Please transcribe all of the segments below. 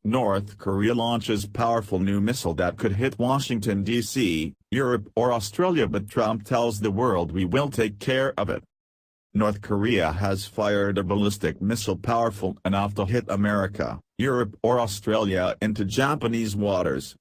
North Korea launches powerful new missile that could hit Washington, D.C., Europe or Australia, but Trump tells the world we will take care of it. North Korea has fired a ballistic missile powerful enough to hit America, Europe or Australia into Japanese waters.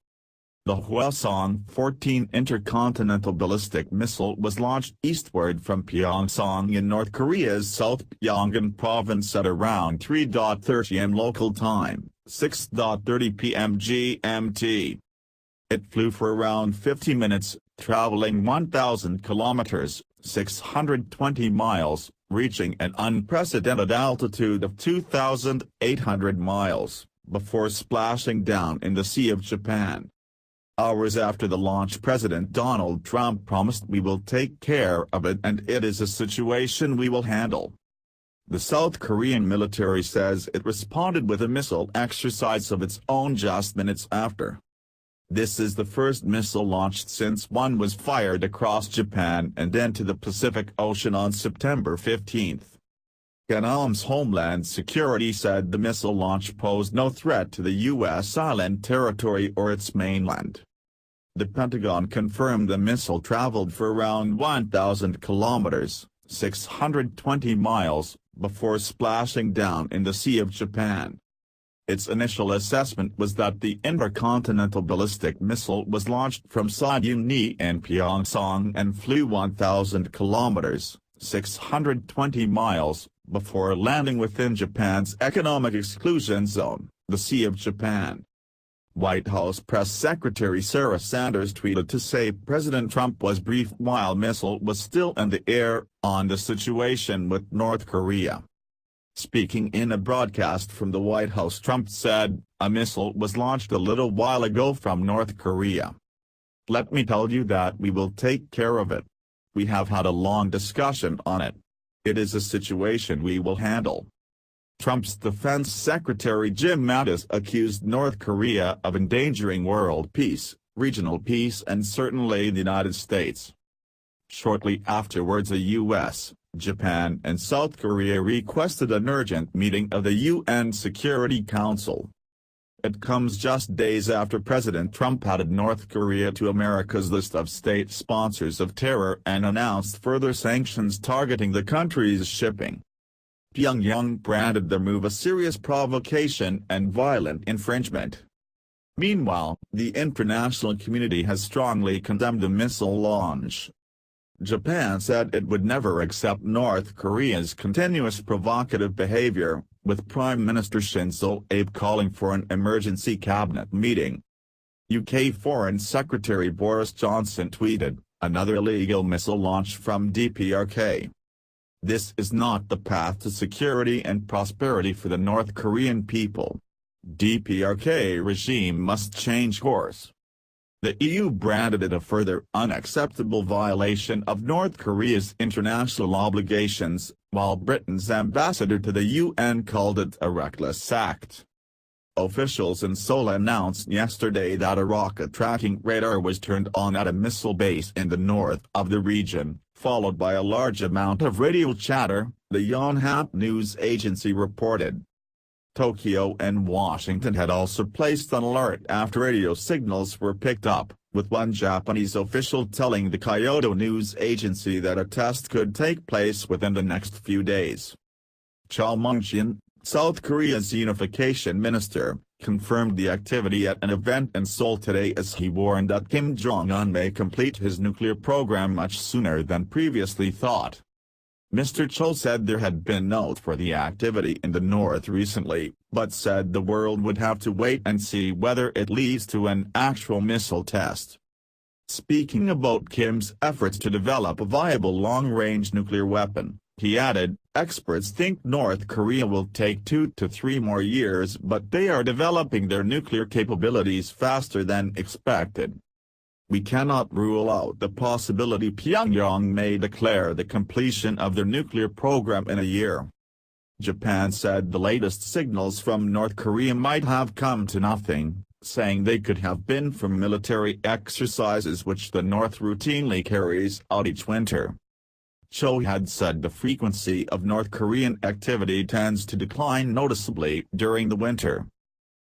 The Hwasong-14 intercontinental ballistic missile was launched eastward from Pyeongchang in North Korea's South Pyongan province at around 3:30 am local time, 6:30 p.m. GMT. It flew for around 50 minutes, traveling 1,000 kilometers, 620 miles, reaching an unprecedented altitude of 2,800 miles, before splashing down in the Sea of Japan. Hours after the launch, President Donald Trump promised we will take care of it and it is a situation we will handle. The South Korean military says it responded with a missile exercise of its own just minutes after. This is the first missile launched since one was fired across Japan and into the Pacific Ocean on September 15. Vietnam's Homeland Security said the missile launch posed no threat to the U.S. island territory or its mainland. The Pentagon confirmed the missile traveled for around 1,000 kilometers, 620 miles, before splashing down in the Sea of Japan. Its initial assessment was that the intercontinental ballistic missile was launched from Saeunni in Pyeongchang and flew 1,000 kilometers, 620 miles, before landing within Japan's economic exclusion zone, the Sea of Japan. White House Press Secretary Sarah Sanders tweeted to say President Trump was briefed while missile was still in the air, on the situation with North Korea. Speaking in a broadcast from the White House, Trump said, "A missile was launched a little while ago from North Korea. Let me tell you that we will take care of it. We have had a long discussion on it. It is a situation we will handle." Trump's Defense Secretary Jim Mattis accused North Korea of endangering world peace, regional peace and certainly the United States. Shortly afterwards, the U.S., Japan and South Korea requested an urgent meeting of the UN Security Council. It comes just days after President Trump added North Korea to America's list of state sponsors of terror and announced further sanctions targeting the country's shipping. Pyongyang branded the move a serious provocation and violent infringement. Meanwhile, the international community has strongly condemned the missile launch. Japan said it would never accept North Korea's continuous provocative behavior, with Prime Minister Shinzo Abe calling for an emergency cabinet meeting. UK Foreign Secretary Boris Johnson tweeted, "Another illegal missile launch from DPRK. This is not the path to security and prosperity for the North Korean people. DPRK regime must change course." The EU branded it a further unacceptable violation of North Korea's international obligations, while Britain's ambassador to the UN called it a reckless act. Officials in Seoul announced yesterday that a rocket tracking radar was turned on at a missile base in the north of the region, followed by a large amount of radio chatter, the Yonhap news agency reported. Tokyo and Washington had also placed an alert after radio signals were picked up, with one Japanese official telling the Kyodo news agency that a test could take place within the next few days. Cho Mung-shin, South Korea's unification minister, confirmed the activity at an event in Seoul today as he warned that Kim Jong-un may complete his nuclear program much sooner than previously thought. Mr. Cho said there had been note for the activity in the north recently, but said the world would have to wait and see whether it leads to an actual missile test. Speaking about Kim's efforts to develop a viable long-range nuclear weapon, he added, "Experts think North Korea will take 2 to 3 more years, but they are developing their nuclear capabilities faster than expected. We cannot rule out the possibility Pyongyang may declare the completion of their nuclear program in a year." Japan said the latest signals from North Korea might have come to nothing, saying they could have been from military exercises which the North routinely carries out each winter. Cho had said the frequency of North Korean activity tends to decline noticeably during the winter.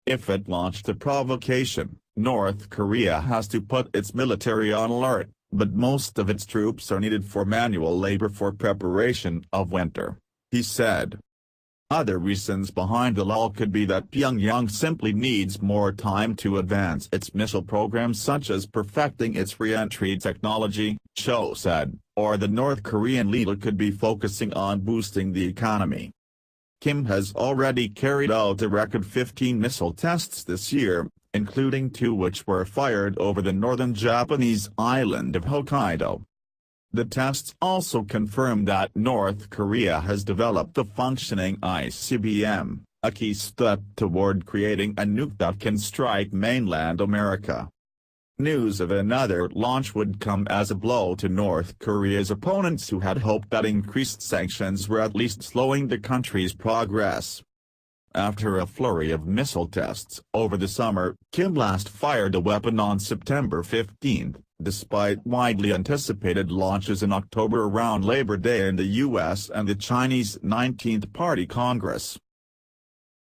If it launched a provocation, North Korea has to put its military on alert, but most of its troops are needed for manual labor for preparation of winter, he said. Other reasons behind the lull could be that Pyongyang simply needs more time to advance its missile programs, such as perfecting its re-entry technology, Cho said, or the North Korean leader could be focusing on boosting the economy. Kim has already carried out a record 15 missile tests this year, including 2 which were fired over the northern Japanese island of Hokkaido. The tests also confirmed that North Korea has developed a functioning ICBM, a key step toward creating a nuke that can strike mainland America. News of another launch would come as a blow to North Korea's opponents, who had hoped that increased sanctions were at least slowing the country's progress. After a flurry of missile tests over the summer, Kim last fired a weapon on September 15, despite widely anticipated launches in October around Labor Day in the U.S. and the Chinese 19th Party Congress.